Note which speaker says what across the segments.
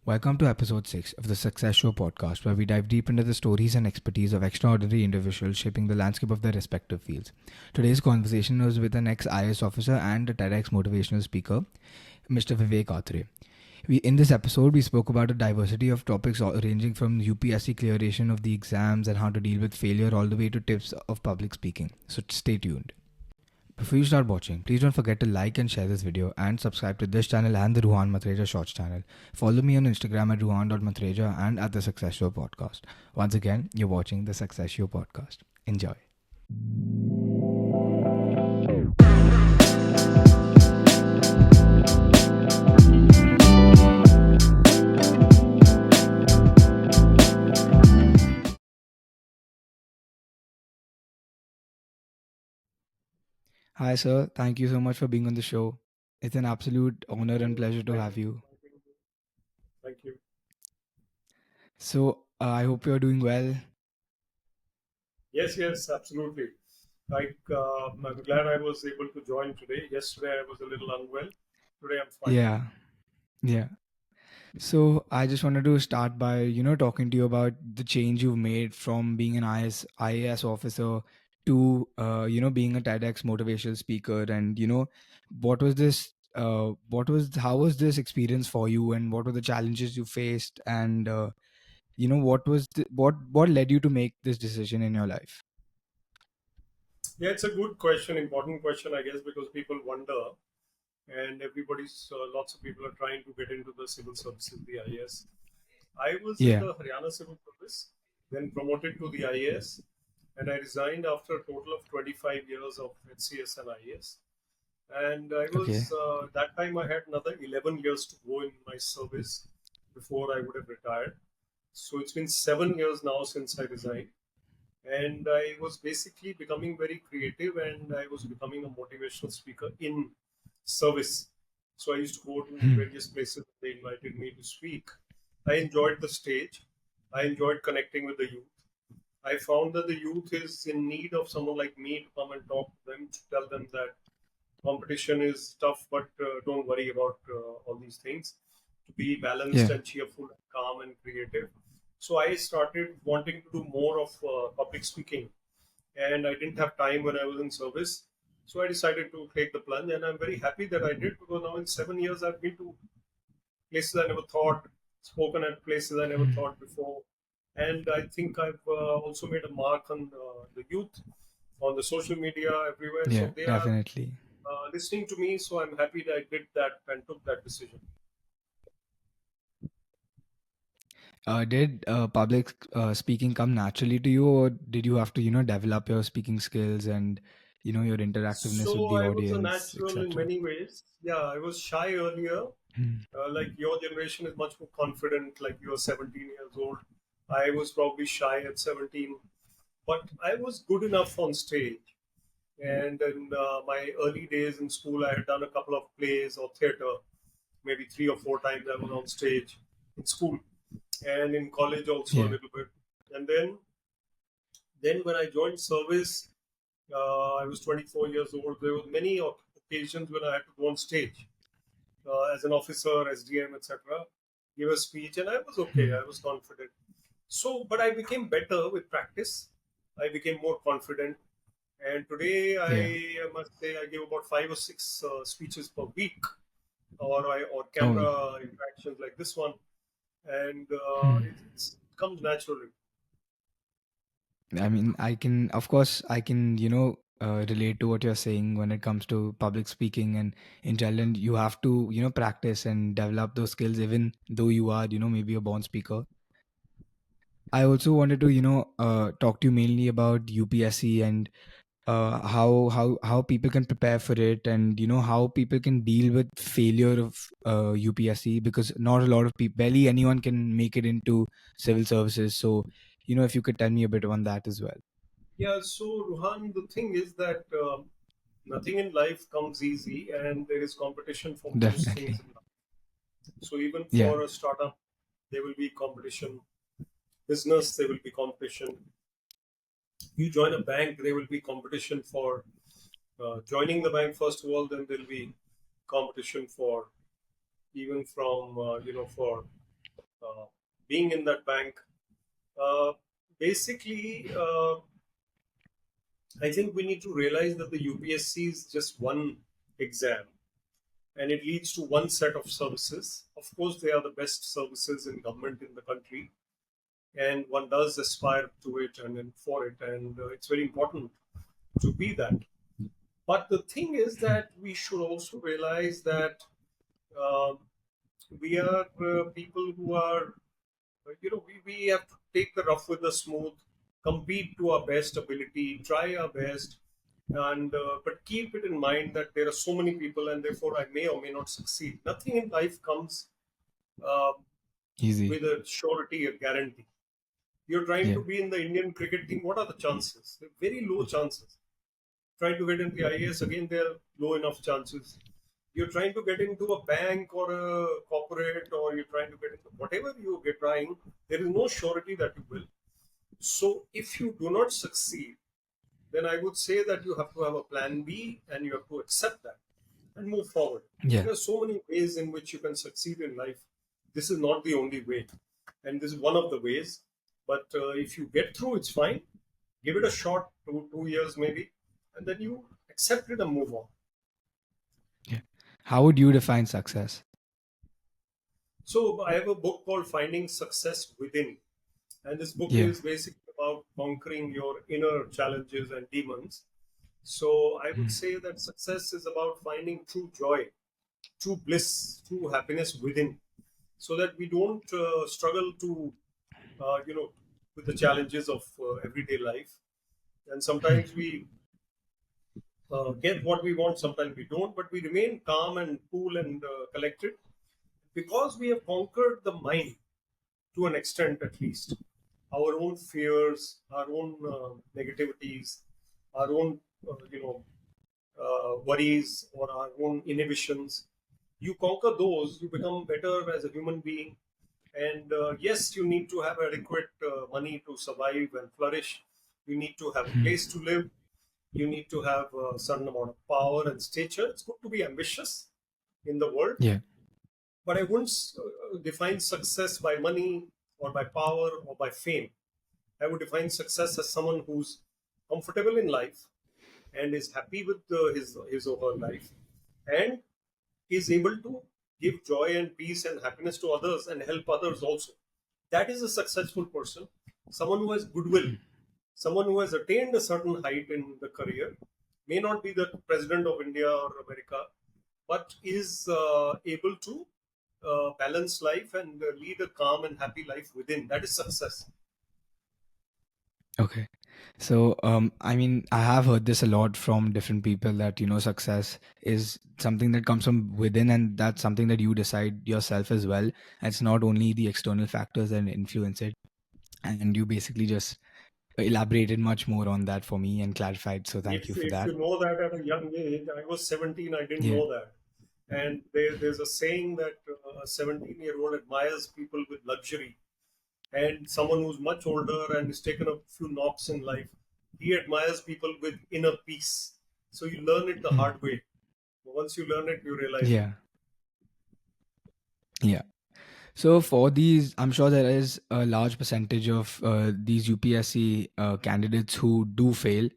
Speaker 1: Welcome to episode 6 of the Success Show podcast, where we dive deep into the stories and expertise of extraordinary individuals shaping the landscape of their respective fields. Today's conversation was with an ex IAS officer and a Tedx motivational speaker, Mr. Vivek Atray. In this episode, we spoke about a diversity of topics ranging from UPSC clearation of the exams and how to deal with failure all the way to tips of public speaking. So stay tuned. Before you start watching, please don't forget to like and share this video and subscribe to this channel and the Ruhaan Mathreja Shorts channel. Follow me on Instagram at ruhaan.mathreja and at the Success Show Podcast. Once again, you're watching the Success Show Podcast. Enjoy. Hi, sir. Thank you so much for being on the show. It's an absolute honor and pleasure to
Speaker 2: Thank
Speaker 1: have
Speaker 2: you.
Speaker 1: you.
Speaker 2: Thank you.
Speaker 1: So, I hope you're doing well.
Speaker 2: Yes, absolutely. I'm glad I was able to join today. Yesterday I was a little unwell. Today I'm fine.
Speaker 1: Yeah, yeah. So I just wanted to start by, talking to you about the change you've made from being an IAS officer to, being a TEDx motivational speaker. And, what was this, how was this experience for you and what were the challenges you faced? And, what led you to make this decision in your life?
Speaker 2: Yeah, it's a good question, important question, I guess, because people wonder, and lots of people are trying to get into the civil services, the IAS. I was in
Speaker 1: Yeah.
Speaker 2: the Haryana Civil Service, then promoted to the IAS, and I resigned after a total of 25 years of HCS and IAS. And
Speaker 1: Okay.
Speaker 2: that time I had another 11 years to go in my service before I would have retired. So it's been 7 years now since I resigned. And I was basically becoming very creative and I was becoming a motivational speaker in service. So I used to go to
Speaker 1: Hmm.
Speaker 2: various places. They invited me to speak. I enjoyed the stage. I enjoyed connecting with the youth. I found that the youth is in need of someone like me to come and talk to them, to tell them that competition is tough, but don't worry about all these things. To be balanced
Speaker 1: Yeah.
Speaker 2: and cheerful, and calm and creative. So I started wanting to do more of public speaking, and I didn't have time when I was in service. So I decided to take the plunge, and I'm very happy that I did because now in 7 years I've been to places I never thought, spoken at places I never
Speaker 1: Hmm.
Speaker 2: thought before, and I think I've also made a mark on the youth, on the social media, everywhere.
Speaker 1: Yeah,
Speaker 2: So they are
Speaker 1: definitely.
Speaker 2: listening to me. So I'm happy that I did that and took that decision.
Speaker 1: Did public speaking come naturally to you, or did you have to, develop your speaking skills and, your interactiveness with
Speaker 2: So
Speaker 1: the
Speaker 2: I was a
Speaker 1: audience,
Speaker 2: natural in
Speaker 1: etc.?
Speaker 2: many ways. Yeah, I was shy earlier.
Speaker 1: Hmm.
Speaker 2: Like your generation is much more confident. Like you're 17 years old. I was probably shy at 17, but I was good enough on stage. And in my early days in school, I had done a couple of plays or theater. Maybe 3 or 4 times I was on stage in school, and in college also a
Speaker 1: Yeah.
Speaker 2: little bit. And then when I joined service, I was 24 years old. There were many occasions when I had to go on stage as an officer, SDM, etc., give a speech, and I was okay.
Speaker 1: Hmm.
Speaker 2: I was confident. So, but I became better with practice. I became more confident, and today
Speaker 1: Yeah.
Speaker 2: I must say I give about 5 or 6 speeches per week, or
Speaker 1: Oh.
Speaker 2: camera interactions like this one, and
Speaker 1: Hmm.
Speaker 2: it comes naturally.
Speaker 1: I mean, of course, I can, relate to what you're saying when it comes to public speaking, and in general, you have to, practice and develop those skills, even though you are, maybe a born speaker. I also wanted to, talk to you mainly about UPSC and how people can prepare for it, and how people can deal with failure of UPSC, because not a lot of people, barely anyone can make it into civil services. So if you could tell me a bit on that as well.
Speaker 2: Yeah. So Ruhan, the thing is that nothing in life comes easy, and there is competition for most things
Speaker 1: Definitely.
Speaker 2: in life. So even
Speaker 1: Yeah.
Speaker 2: for a startup, there will be competition. Business, there will be competition. You join a bank, there will be competition for joining the bank first of all. Then there will be competition for even from for being in that bank. Uh, Basically, I think we need to realize that the UPSC is just one exam and it leads to one set of services. Of course, they are the best services in government in the country, and one does aspire to it and then for it, and it's very important to be that. But the thing is that we should also realize that uh, we are people who are, we have to take the rough with the smooth, compete to our best ability, try our best, and but keep it in mind that there are so many people, and therefore I may or may not succeed. Nothing in life comes uh,
Speaker 1: Easy.
Speaker 2: with a surety, a guarantee. You're trying
Speaker 1: Yeah.
Speaker 2: to be in the Indian cricket team. What are the chances? They're very low chances. Trying to get into the IAS, again, there are low enough chances. You're trying to get into a bank or a corporate, or you're trying to get into whatever you get trying, there is no surety that you will. So if you do not succeed, then I would say that you have to have a plan B and you have to accept that and move forward.
Speaker 1: Yeah.
Speaker 2: There are so many ways in which you can succeed in life. This is not the only way, and this is one of the ways. But if you get through, it's fine. Give it a shot, 2 years maybe, and then you accept it and move on.
Speaker 1: Yeah. How would you define success?
Speaker 2: So I have a book called Finding Success Within, and this book
Speaker 1: Yeah.
Speaker 2: is basically about conquering your inner challenges and demons. So I would
Speaker 1: Mm.
Speaker 2: say that success is about finding true joy, true bliss, true happiness within, so that we don't struggle to, with the challenges of everyday life. And sometimes we get what we want, sometimes we don't, but we remain calm and cool and collected because we have conquered the mind to an extent at least. Our own fears, our own negativities, our own, worries or our own inhibitions. You conquer those, you become better as a human being. And yes, you need to have adequate money to survive and flourish. You need to have a
Speaker 1: Mm.
Speaker 2: place to live. You need to have a certain amount of power and stature. It's good to be ambitious in the world,
Speaker 1: Yeah.
Speaker 2: but I wouldn't define success by money or by power or by fame. I would define success as someone who's comfortable in life and is happy with his or her life, and is able to give joy and peace and happiness to others and help others also. That is a successful person, someone who has goodwill, someone who has attained a certain height in the career, may not be the president of India or America, but is able to balance life and lead a calm and happy life within. That is success.
Speaker 1: Okay. So, I mean, I have heard this a lot from different people that, success is something that comes from within, and that's something that you decide yourself as well. And it's not only the external factors that influence it. And you basically just elaborated much more on that for me and clarified. So, thank you for
Speaker 2: If
Speaker 1: that.
Speaker 2: you know that at a young age, I was 17, I didn't
Speaker 1: Yeah.
Speaker 2: know that. And there's a saying that a 17-year-old admires people with luxury, and someone who's much older and has taken a few knocks in life, he admires people with inner peace. So you learn it the
Speaker 1: Hmm.
Speaker 2: hard way. Once you learn it, you realize it.
Speaker 1: Yeah. Yeah. So for these, I'm sure there is a large percentage of these UPSC candidates who do fail.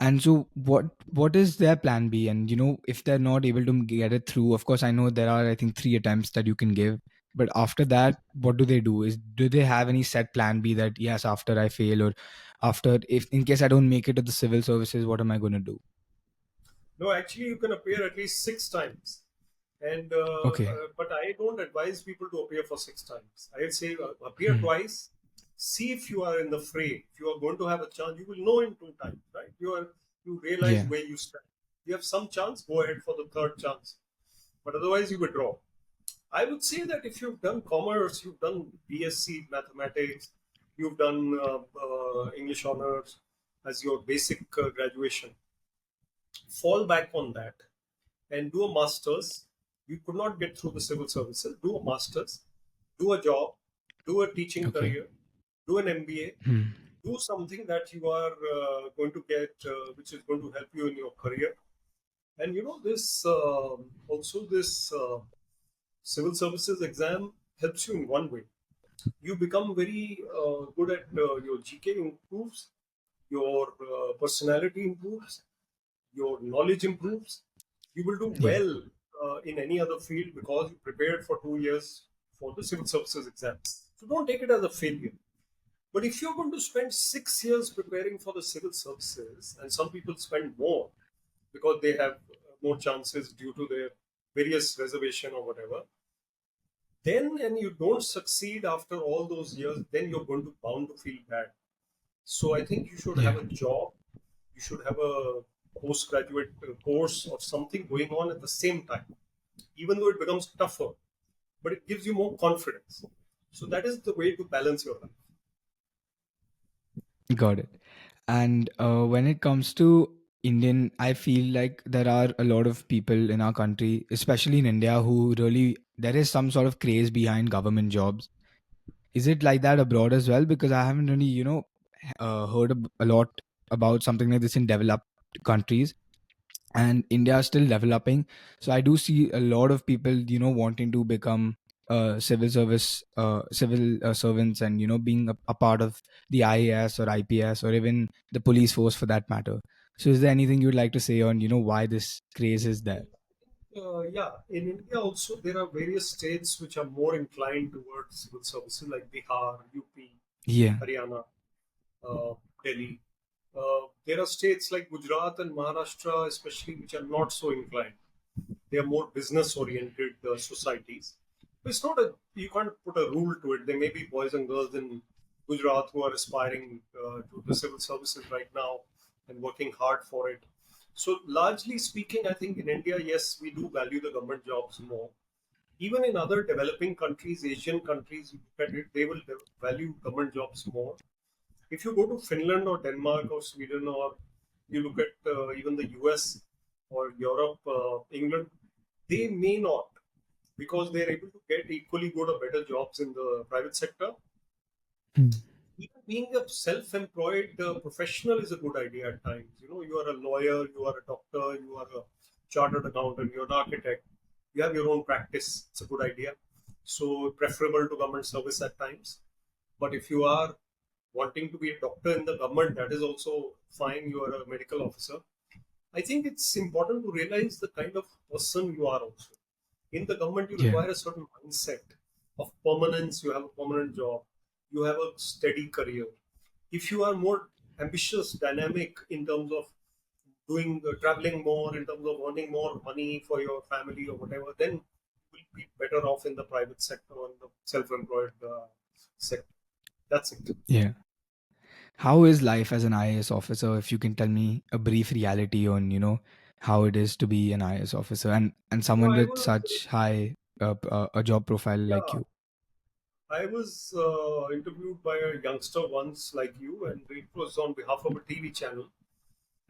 Speaker 1: And so, what is their plan B? And if they're not able to get it through, of course, I know there are, I think, 3 attempts that you can give. But after that, what do they do? Do they have any set plan B that yes, after I fail, or after, if in case I don't make it to the civil services, what am I going to do?
Speaker 2: No, actually, you can appear at least 6 times. And
Speaker 1: Okay.
Speaker 2: but I don't advise people to appear for 6 times. I'd say appear
Speaker 1: Hmm.
Speaker 2: twice. See if you are in the fray. If you are going to have a chance, you will know in 2 times, right? You realize
Speaker 1: Yeah.
Speaker 2: where you stand. You have some chance, go ahead for the third chance. But otherwise, you withdraw. I would say that if you've done commerce, you've done BSc mathematics, you've done English honors as your basic graduation, fall back on that and do a master's. You could not get through the civil services. Do a master's, do a job, do a teaching
Speaker 1: Okay.
Speaker 2: career, do an MBA,
Speaker 1: Hmm.
Speaker 2: do something that you are going to get, which is going to help you in your career. And this also this civil services exam helps you in one way. You become very good at your GK improves, your personality improves, your knowledge improves. You will do
Speaker 1: Yeah.
Speaker 2: well in any other field because you prepared for 2 years for the civil services exam. So don't take it as a failure. But if you're going to spend 6 years preparing for the civil services, and some people spend more because they have more chances due to their various reservation or whatever, then and you don't succeed after all those years, then you're going to bound to feel bad. So I think you should
Speaker 1: Yeah.
Speaker 2: have a job, you should have a postgraduate course or something going on at the same time, even though it becomes tougher, but it gives you more confidence. So that is the way to balance your life.
Speaker 1: Got it. And when it comes to Indian, I feel like there are a lot of people in our country, especially in India, who really, there is some sort of craze behind government jobs. Is it like that abroad as well? Because I haven't really, heard a lot about something like this in developed countries, and India is still developing. So I do see a lot of people, wanting to become civil servants, and being a part of the IAS or IPS or even the police force for that matter. So is there anything you'd like to say on why this craze is there?
Speaker 2: Yeah, in India also there are various states which are more inclined towards civil services like Bihar, UP,
Speaker 1: Yeah.
Speaker 2: Haryana, Delhi. There are states like Gujarat and Maharashtra, especially, which are not so inclined. They are more business-oriented societies. It's not a you can't put a rule to it. There may be boys and girls in Gujarat who are aspiring to the civil services right now and working hard for it. So largely speaking, I think in India, yes, we do value the government jobs more. Even in other developing countries, Asian countries, you look at it, they will value government jobs more. If you go to Finland or Denmark or Sweden, or you look at even the US or Europe, England, they may not, because they're able to get equally good or better jobs in the private sector.
Speaker 1: Hmm.
Speaker 2: Even being a self-employed professional is a good idea at times. You are a lawyer, you are a doctor, you are a chartered accountant, you're an architect, you have your own practice. It's a good idea. So preferable to government service at times. But if you are wanting to be a doctor in the government, that is also fine. You are a medical officer. I think it's important to realize the kind of person you are also. In the government, you
Speaker 1: Yeah.
Speaker 2: require a certain mindset of permanence. You have a permanent job. You have a steady career. If you are more ambitious, dynamic in terms of doing traveling more, in terms of earning more money for your family or whatever, then you will be better off in the private sector or in the self-employed sector. That's it.
Speaker 1: Yeah. How is life as an IAS officer? If you can tell me a brief reality on, how it is to be an IAS officer, and someone
Speaker 2: I
Speaker 1: with
Speaker 2: was,
Speaker 1: such high a job profile like
Speaker 2: yeah,
Speaker 1: you.
Speaker 2: I was interviewed by a youngster once like you, and it was on behalf of a TV channel.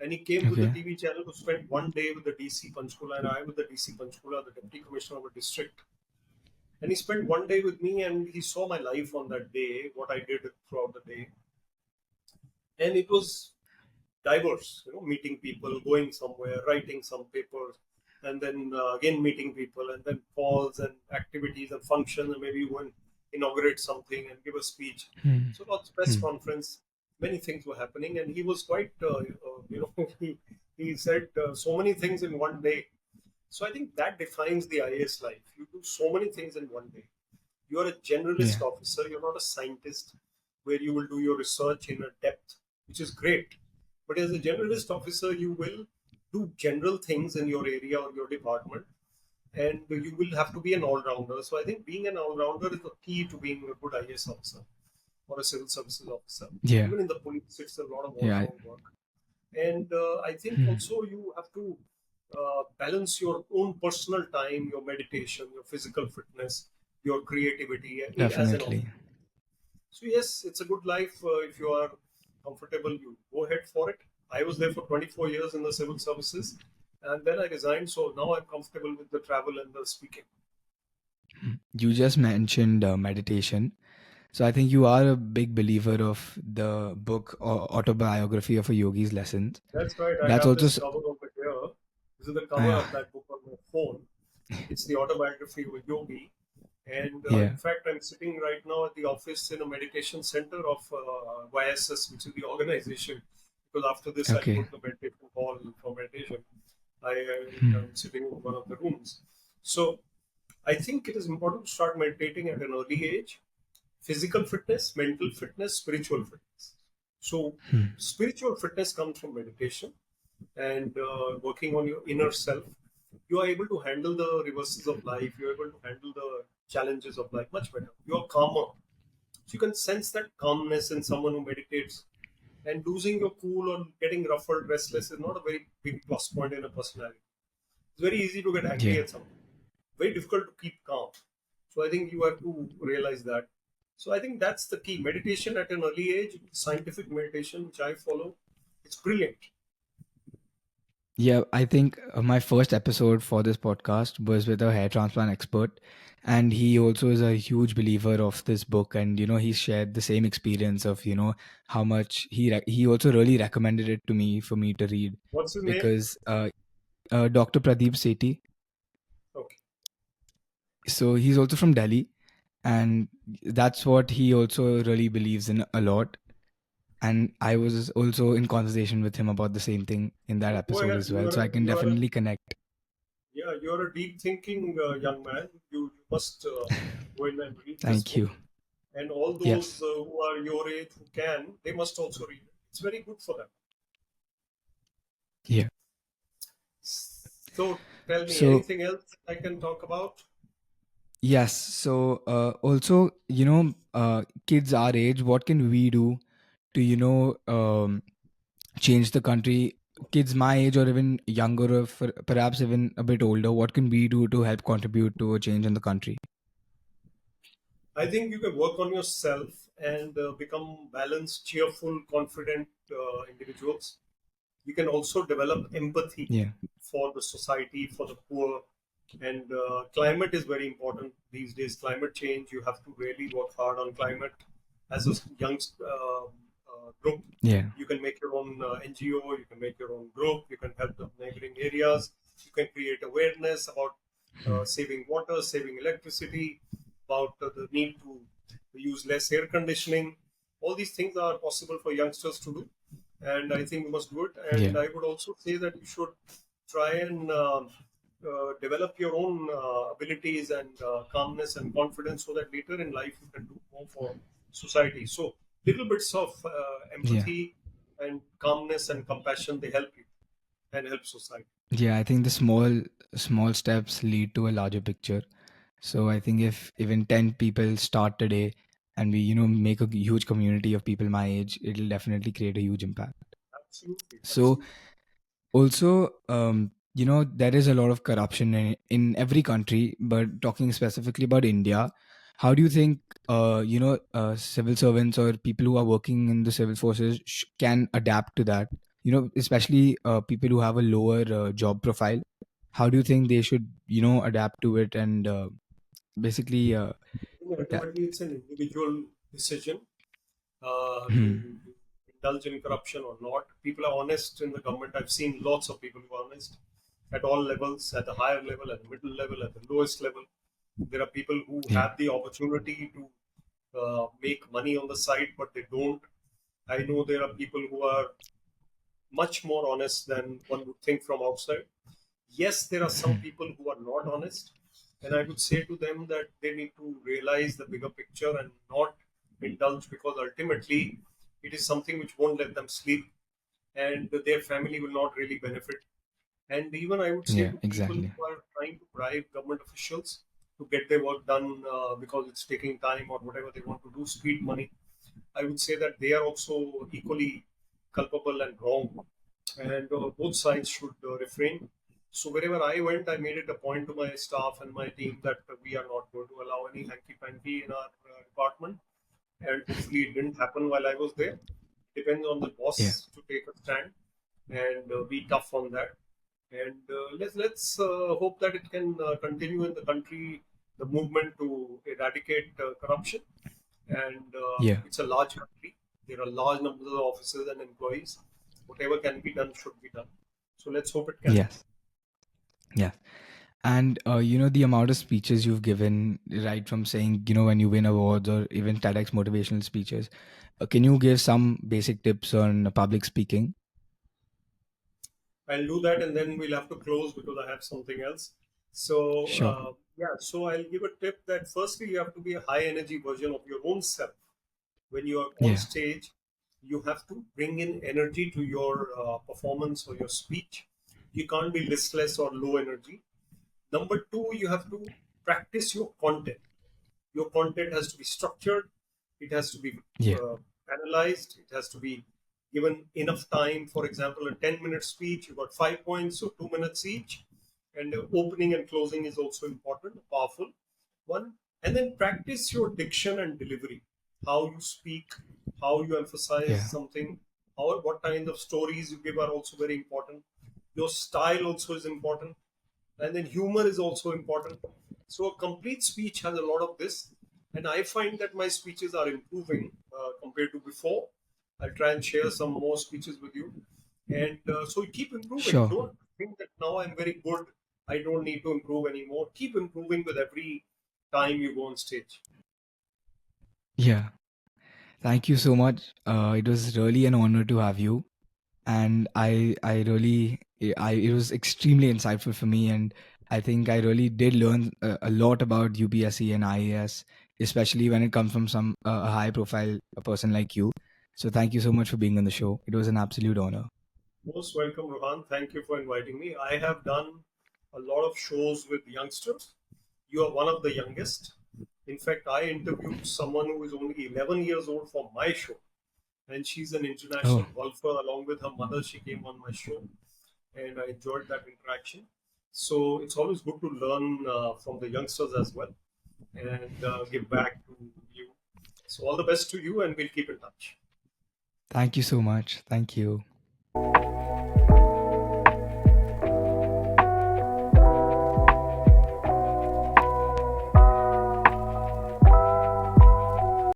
Speaker 2: And he came with the
Speaker 1: Okay.
Speaker 2: TV channel to spend one day with the DC Panchkula, and I with the DC Panchkula, the deputy commissioner of a district. And he spent one day with me, and he saw my life on that day, what I did throughout the day, and it was diverse. Meeting people, going somewhere, writing some papers, and then again meeting people, and then calls and activities and functions, and maybe you go and inaugurate something and give a speech.
Speaker 1: Hmm.
Speaker 2: So lots press
Speaker 1: Hmm.
Speaker 2: conference, many things were happening, and he was quite, he said so many things in one day. So I think that defines the IAS life. You do so many things in one day. You are a generalist
Speaker 1: Yeah.
Speaker 2: officer. You're not a scientist where you will do your research in a depth, which is great. But as a generalist officer, you will do general things in your area or your department, and you will have to be an all-rounder. So I think being an all-rounder is the key to being a good IAS officer or a civil services officer.
Speaker 1: Yeah.
Speaker 2: Even in the police, it's a lot of
Speaker 1: Yeah.
Speaker 2: all-round work. And I think
Speaker 1: Hmm.
Speaker 2: also you have to balance your own personal time, your meditation, your physical fitness, your creativity as an officer.
Speaker 1: Definitely.
Speaker 2: So yes, it's a good life if you are comfortable. You go ahead for it. I was there for 24 years in the civil services, and then I resigned. So now I'm comfortable with the travel and the speaking.
Speaker 1: You just mentioned meditation. So I think you are a big believer of the book or Autobiography of a Yogi's Lessons.
Speaker 2: That's right. I
Speaker 1: That's
Speaker 2: have
Speaker 1: also
Speaker 2: this cover over here. This is the cover
Speaker 1: yeah.
Speaker 2: of that book on my phone. It's the autobiography of Yogi. And
Speaker 1: Yeah.
Speaker 2: in fact, I'm sitting right now at the office in a meditation center of YSS, which is the organization. Because after this, I'll go
Speaker 1: Okay.
Speaker 2: to the meditation hall for meditation. I
Speaker 1: Hmm.
Speaker 2: am sitting in one of the rooms. So I think it is important to start meditating at an early age. Physical fitness, mental fitness, spiritual fitness. So
Speaker 1: Hmm.
Speaker 2: spiritual fitness comes from meditation and working on your inner self. You are able to handle the reverses of life. You are able to handle the challenges of life much better. You are calmer. So you can sense that calmness in someone who meditates. And losing your cool or getting ruffled, restless is not a very big plus point in a personality. It's very easy to get angry
Speaker 1: Yeah.
Speaker 2: at something. Very difficult to keep calm. So I think you have to realize that. So I think that's the key. Meditation at an early age, scientific meditation, which I follow, it's brilliant.
Speaker 1: Yeah, I think my first episode for this podcast was with a hair transplant expert, and he also is a huge believer of this book. And he shared the same experience of how much he also really recommended it to me for me to read,
Speaker 2: What's his name?
Speaker 1: because Dr. Pradeep Sethi.
Speaker 2: Okay.
Speaker 1: So he's also from Delhi, and that's what he also really believes in a lot. And I was also in conversation with him about the same thing in that
Speaker 2: Go
Speaker 1: episode
Speaker 2: ahead.
Speaker 1: as well, so I can definitely connect.
Speaker 2: You're a deep thinking young man. You must go in and read this
Speaker 1: Thank
Speaker 2: book.
Speaker 1: you.
Speaker 2: And all those
Speaker 1: Yes.
Speaker 2: who are your age who can, they must also read it. It's very good for them.
Speaker 1: Yeah.
Speaker 2: So tell me
Speaker 1: So
Speaker 2: anything else I can talk about?
Speaker 1: yes. So also, kids our age, what can we do to change the country? Kids my age or even younger, or perhaps even a bit older, what can we do to help contribute to a change in the country?
Speaker 2: I think you can work on yourself and become balanced, cheerful, confident individuals. You can also develop empathy
Speaker 1: Yeah.
Speaker 2: for the society, for the poor, and climate is very important these days. Climate change, you have to really work hard on climate as a young group.
Speaker 1: Yeah.
Speaker 2: You can make your own NGO, you can make your own group, you can help the neighboring areas, you can create awareness about
Speaker 1: Hmm.
Speaker 2: saving water, saving electricity, about the need to use less air conditioning. All these things are possible for youngsters to do, and I think we must do it.
Speaker 1: Yeah.
Speaker 2: And I would also say that you should try and develop your own abilities and calmness and confidence, so that later in life you can do more for society. So little bits of
Speaker 1: Yeah.
Speaker 2: empathy and calmness and compassion, they help you and help society.
Speaker 1: Yeah. I think the small steps lead to a larger picture. So I think if even 10 people start today and we, make a huge community of people my age, it'll definitely create a huge impact.
Speaker 2: Absolutely,
Speaker 1: So
Speaker 2: absolutely.
Speaker 1: also, there is a lot of corruption in every country, but talking specifically about India, how do you think, civil servants or people who are working in the civil forces can adapt to that? Especially people who have a lower job profile. How do you think they should, adapt to it and basically, that.
Speaker 2: Ultimately, it's an individual decision
Speaker 1: Hmm.
Speaker 2: to indulge in corruption or not. People are honest in the government. I've seen lots of people who are honest at all levels, at the higher level, at the middle level, at the lowest level. There are people who
Speaker 1: Yeah.
Speaker 2: have the opportunity to make money on the side, but they don't. I know there are people who are much more honest than one would think from outside. Yes, there are some
Speaker 1: Hmm.
Speaker 2: people who are not honest, and I would say to them that they need to realize the bigger picture and not indulge, because ultimately it is something which won't let them sleep, and their family will not really benefit. And even I would say
Speaker 1: Yeah.
Speaker 2: to people
Speaker 1: Exactly.
Speaker 2: who are trying to bribe government officials to get their work done because it's taking time or whatever they want to do, speed money, I would say that they are also equally culpable and wrong, and both sides should refrain. So wherever I went, I made it a point to my staff and my team that we are not going to allow any hanky-panky in our department, and hopefully it didn't happen while I was there. Depends on the
Speaker 1: Yeah.
Speaker 2: boss to take a stand and be tough on that. And let's hope that it can continue in the country, the movement to eradicate corruption. And
Speaker 1: Yeah.
Speaker 2: it's a large country. There are large numbers of officers and employees. Whatever can be done should be done. So let's hope it can.
Speaker 1: Yes. Yeah. And the amount of speeches you've given, right from saying, when you win awards or even TEDx motivational speeches, can you give some basic tips on public speaking?
Speaker 2: I'll do that, and then we'll have to close because I have something else. So,
Speaker 1: Sure.
Speaker 2: yeah, so I'll give a tip that firstly, you have to be a high energy version of your own self. When you are on
Speaker 1: Yeah.
Speaker 2: stage, you have to bring in energy to your performance or your speech. You can't be listless or low energy. Number two, you have to practice your content. Your content has to be structured, it has to be
Speaker 1: Yeah.
Speaker 2: uh, analyzed, it has to be given enough time. For example, a 10-minute speech, you got 5 points, so 2 minutes each. And opening and closing is also important, powerful one. And then practice your diction and delivery, how you speak, how you emphasize
Speaker 1: Yeah.
Speaker 2: something, how what kind of stories you give are also very important. Your style also is important, and then humor is also important. So a complete speech has a lot of this, and I find that my speeches are improving compared to before. I'll try and share some more speeches with you, and so keep improving.
Speaker 1: Sure.
Speaker 2: Don't think that now I'm very good, I don't need to improve anymore. Keep improving with every time you go on stage.
Speaker 1: Yeah. Thank you so much. It was really an honor to have you, and I really it was extremely insightful for me, and I think I really did learn a lot about UPSC and IAS, especially when it comes from some a high profile a person like you. So thank you so much for being on the show. It was an absolute honor.
Speaker 2: Most welcome, Rohan. Thank you for inviting me. I have done a lot of shows with youngsters. You are one of the youngest. In fact, I interviewed someone who is only 11 years old for my show, and she's an international
Speaker 1: Oh,
Speaker 2: golfer. Along with her mother, she came on my show, and I enjoyed that interaction. So it's always good to learn from the youngsters as well, and give back to you. So all the best to you, and we'll keep in touch.
Speaker 1: thank you so much. Thank you.